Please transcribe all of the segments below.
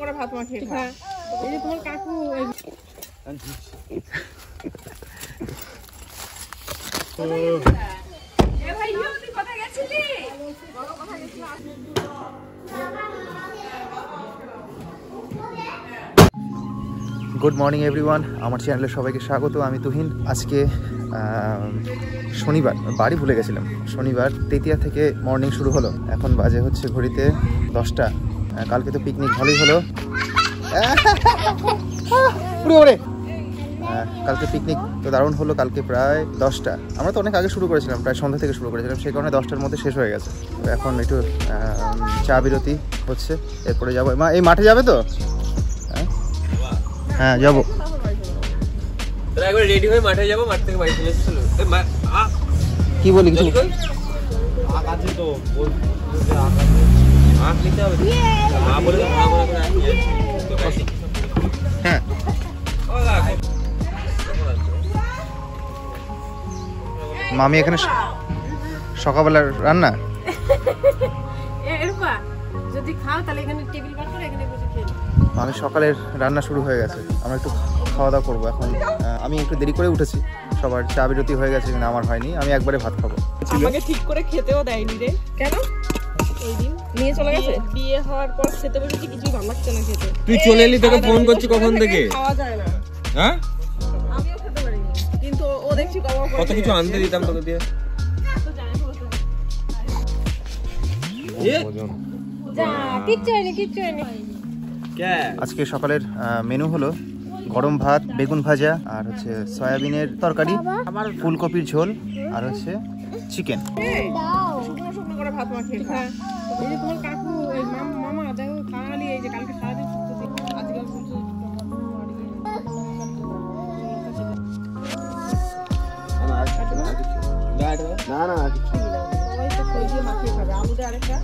করে ভাত মাখিয়ে খায়। এই যে তোমার কাকু গুড মর্নিং এভরিওয়ান, আমার চ্যানেলে সবাইকে স্বাগত। আমি তুহিন। আজকে শনিবার, বাড়ি ভুলে গেছিলাম। শনিবার তেতিয়া থেকে মর্নিং শুরু হলো। এখন বাজে হচ্ছে ঘড়িতে 10টা। কালকে তো পিকনিক ভালোই হলো। কালকে পিকনিক তো দারুণ হলো। কালকে প্রায় 10টা, আমরা তো অনেক আগে শুরু করেছিলাম, প্রায় সন্ধ্যা থেকে শুরু করেছিলাম, সেই কারণে 10টার মধ্যে শেষ হয়ে গেছে। তো এখন একটু চা বিরতি হচ্ছে, এরপরে যাবো। মা এই মাঠে যাবে তো? হ্যাঁ যাবো। একবার রেডি হয়ে মাঠে যাবো, মাঠ থেকে বাড়ি চলে এসেছিল। কি বলি কিছু আছে তো আঁক নিতে হবে। মা বলে হ্যাঁ মামি এখানে সকালবেলা রান্না। যদি খাও তাহলে এখানে টেবিল বার করে এখানে বসে খেয়ে মামি সকালের রান্না শুরু হয়ে গেছে, আমরা একটু খাওয়া দাওয়া করবো এখন। আমি একটু দেরি করে উঠেছি, সবার চা বিরতি হয়ে গেছে, কিন্তু আমার হয়নি। আমি একবারে ভাত খাবো। আমাকে ঠিক করে খেতেও দেয়নি রে। কেন? এই দিন নিয়ে চলে গেছে। বিয়ে হওয়ার পর খেতে বসেছি, কিছুই ভালো লাগছে না খেতে। তুই চলে এলি, তোকে ফোন করছি কখন থেকে। খাওয়া যায় না। হ্যাঁ আমিও খেতে পারিনি, কিন্তু ও দেখছি কত কিছু আনতে দিতাম তোকে দিয়ে। আজকে সকালের মেনু হলো গরম ভাত, বেগুন ভাজা, আর হচ্ছে সয়াবিনের তরকারি, ফুলকপির ঝোল, আর হচ্ছে চিকেন। শুকনো শুকনো করে ভাত মাখিয়ে খায়। এই যে তোমার কাকু মামা দেখো খালি এই যে কালকে সারাদিন সুস্থ ছিল, আজকে মাখিয়ে খাবে। আলু দিয়ে আরেকটা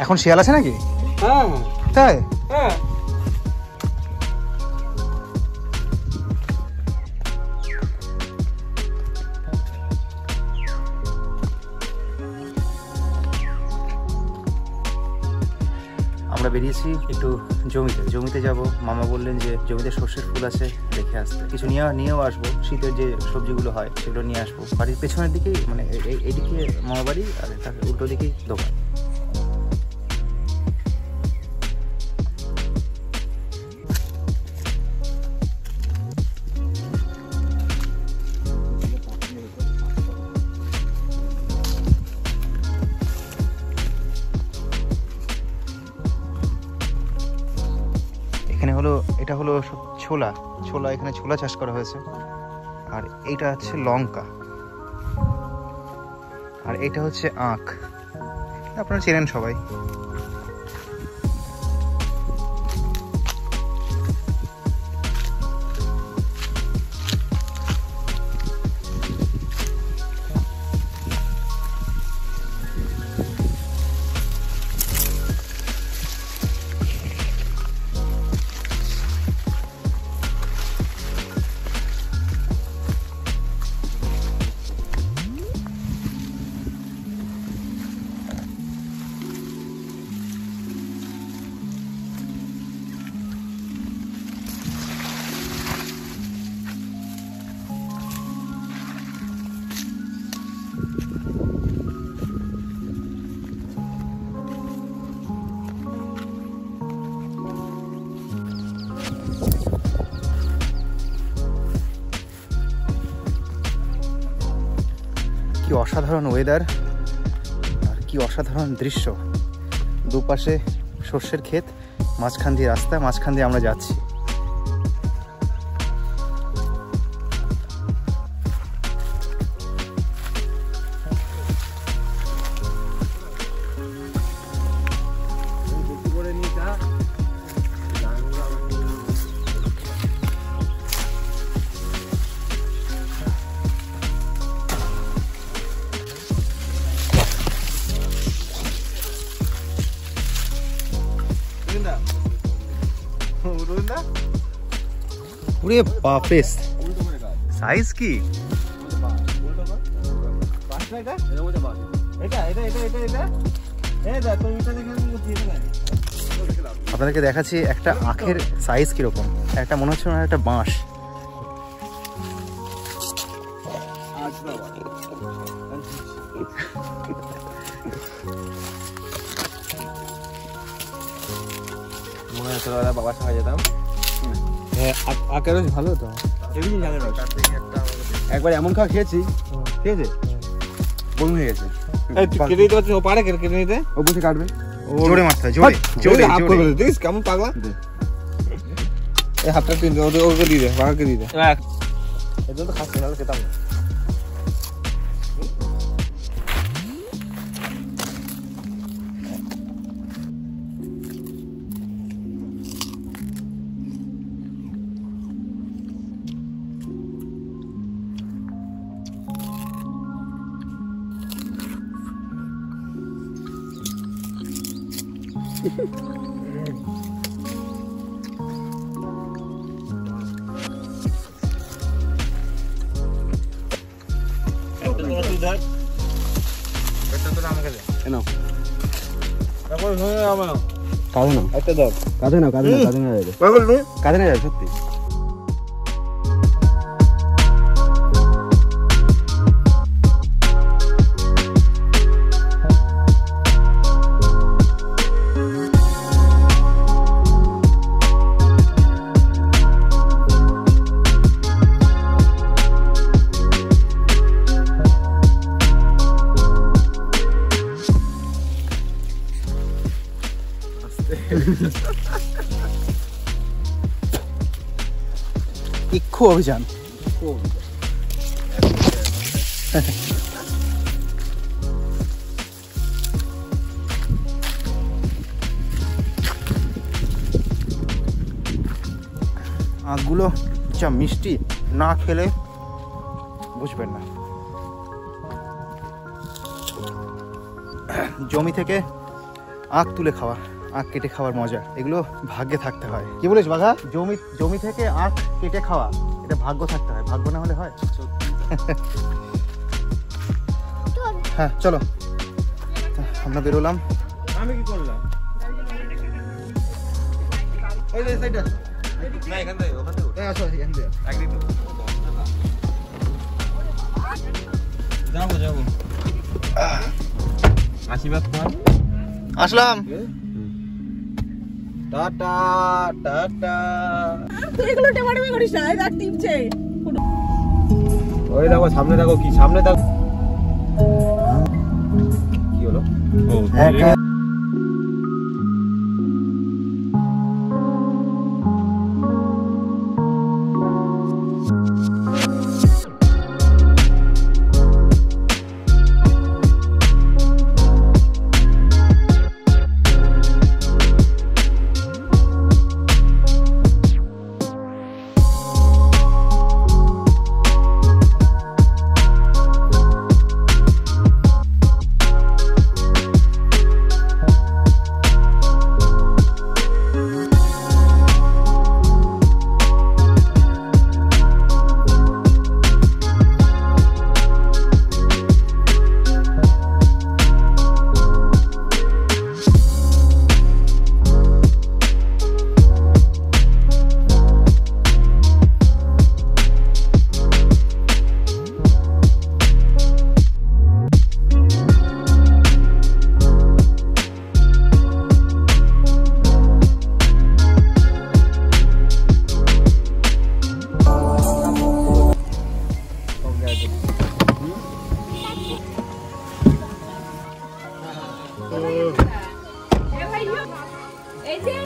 এখন শিয়াল আছে নাকি? হ্যাঁ তাই? হ্যাঁ আমরা বেরিয়েছি একটু জমিতে যাব। মামা বললেন যে জমিতে সর্ষের ফুল আছে, দেখে আসতে। কিছু নিয়েও আসবো, শীতের যে সবজিগুলো হয় সেগুলো নিয়ে আসবো। বাড়ির পেছনের দিকেই, মানে এইদিকে মামা বাড়ি, আর তার উল্টো দিকেই দোকান। এটা হলো সব ছোলা, এখানে ছোলা চাষ করা হয়েছে। আর এইটা হচ্ছে লঙ্কা, আর এটা হচ্ছে আখ। আপনারা চেনেন সবাই। কি অসাধারণ ওয়েদার, আর কি অসাধারণ দৃশ্য। দুপাশে সর্ষের ক্ষেত, মাঝখান দিয়ে রাস্তা, মাঝখান দিয়ে আমরা যাচ্ছি। ওরে বাপরে, সাইজ কি! আপনাদেরকে দেখাচ্ছি একটা আখের সাইজ কিরকম, একটা মনে হচ্ছে না একটা বাঁশ। মনে হয় ছোটবেলা বাবার সঙ্গে যেতাম। আখের রস ভালো তো, একবার এমন খাওয়া খেয়েছি, ঠিক আছে, বমি হয়ে গেছে। কেটে দিতে পারছিস? ও পারে কেটে নিতে? ও বসে কাটবে, জোরে মারতে হয়, জোরে জোরে জোরে। দেখিস কেমন পাগলা। এই হাতটা তুই ওকে দিয়ে দে, বাবাকে দিয়ে দে। এটা তো খাচ্ছি না, খেতাম না। কাঁধে নাও, একটা দাও, কাঁধে নাও, কাঁধে নাও, কাঁধে নাও, কাঁধে না যায় সত্যি। ইক্ষু অভিযান। আখগুলো যা মিষ্টি, না খেলে বুঝবেন না। জমি থেকে আখ তুলে খাওয়া, আখ কেটে খাওয়ার মজা, এগুলো ভাগ্যে থাকতে হয়। কি বলিস বাঘা? জমি থেকে আখ কেটে খাওয়া, এটা ভাগ্য থাকতে হয়, ভাগ্য না হলে হয়? হ্যাঁ চলো, আমরা বেরোলাম। আমি কি করলাম? ওই যে সাইডে না, এখান থেকে ওখান থেকে আসো, এখান থেকে একদিন যাবো যাবো। আশীর্বাদ কর। আসলাম। Tata tata. তুই এগুলো টেমাটেমি করিস না, এই দেখ টিপছে। ওই দেখো সামনে, দেখো কি সামনে, দেখো কি হলো। ও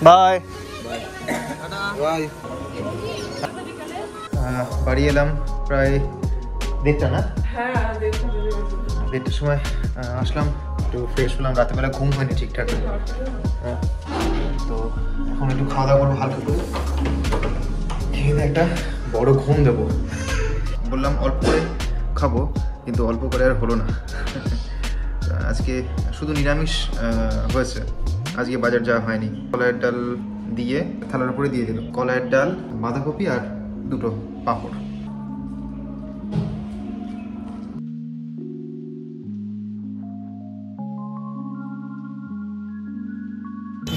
বাই। বাই। বাড়ি এলাম প্রায় 1:30 না? হ্যাঁ, দেখতে 1:30 সময় আসলাম, একটু ফ্রেশ হলাম, রাতেবেলা ঘুম হয়নি ঠিকঠাক। তো এখন একটু খাওয়া দাওয়া করবো হালকা করে, খেয়ে একটা বড় ঘুম দেবো। বললাম অল্প করে খাবো, কিন্তু অল্প করে আর হলো না। আজকে শুধু নিরামিষ হয়েছে, আজকে বাজার যাওয়া হয়নি। কলাইয়ের ডাল দিয়ে থালার উপরে দিয়ে দিল, কলাইয়ের ডাল, বাঁধাকপি আর 2টো পাঁপড়।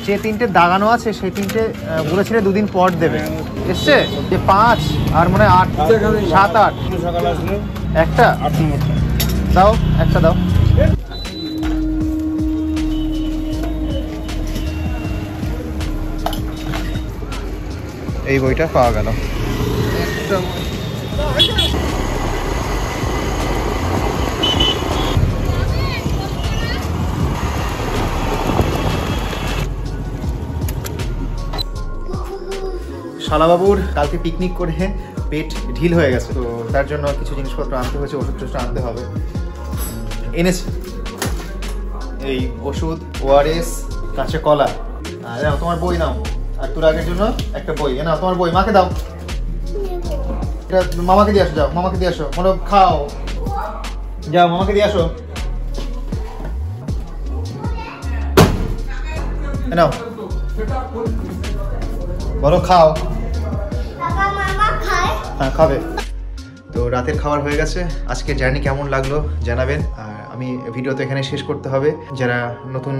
যে 3টে দাগানো আছে সেই 3টে বলেছিল 2 দিন পর দেবে। এসছে যে 5 আর মনে হয় 8 7 8 সকালে আসলে একটা 8 নম্বরটা দাও, একটা দাও। এই বইটা পাওয়া গেল। শালাবাবুর কালকে পিকনিক করে পেট ঢিল হয়ে গেছে, তো তার জন্য কিছু জিনিসপত্র আনতে হয়েছে, ওষুধ টষুধ আনতে হবে। এনেছি এই ওষুধ, ওআরএস, কাঁচা কলা, আর নাও তোমার বই নাও, আর তোর আগের জন্য একটা বই নাও, তোমার বই মাকে দাও, এটা মামাকে দিয়ে আসো, যাও মামাকে দিয়ে আসো, মনে খাও, যাও মামাকে দিয়ে আসো, নাও বলো খাও। হ্যাঁ খাবে। তো রাতের খাবার হয়ে গেছে। আজকে জার্নি কেমন লাগলো জানাবেন। আর আমি ভিডিও তো এখানে শেষ করতে হবে। যারা নতুন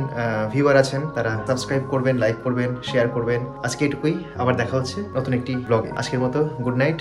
ভিউয়ার আছেন তারা সাবস্ক্রাইব করবেন, লাইক করবেন, শেয়ার করবেন। আজকে এটুকুই, আবার দেখা হচ্ছে নতুন একটি ব্লগে। আজকের মতো গুড নাইট।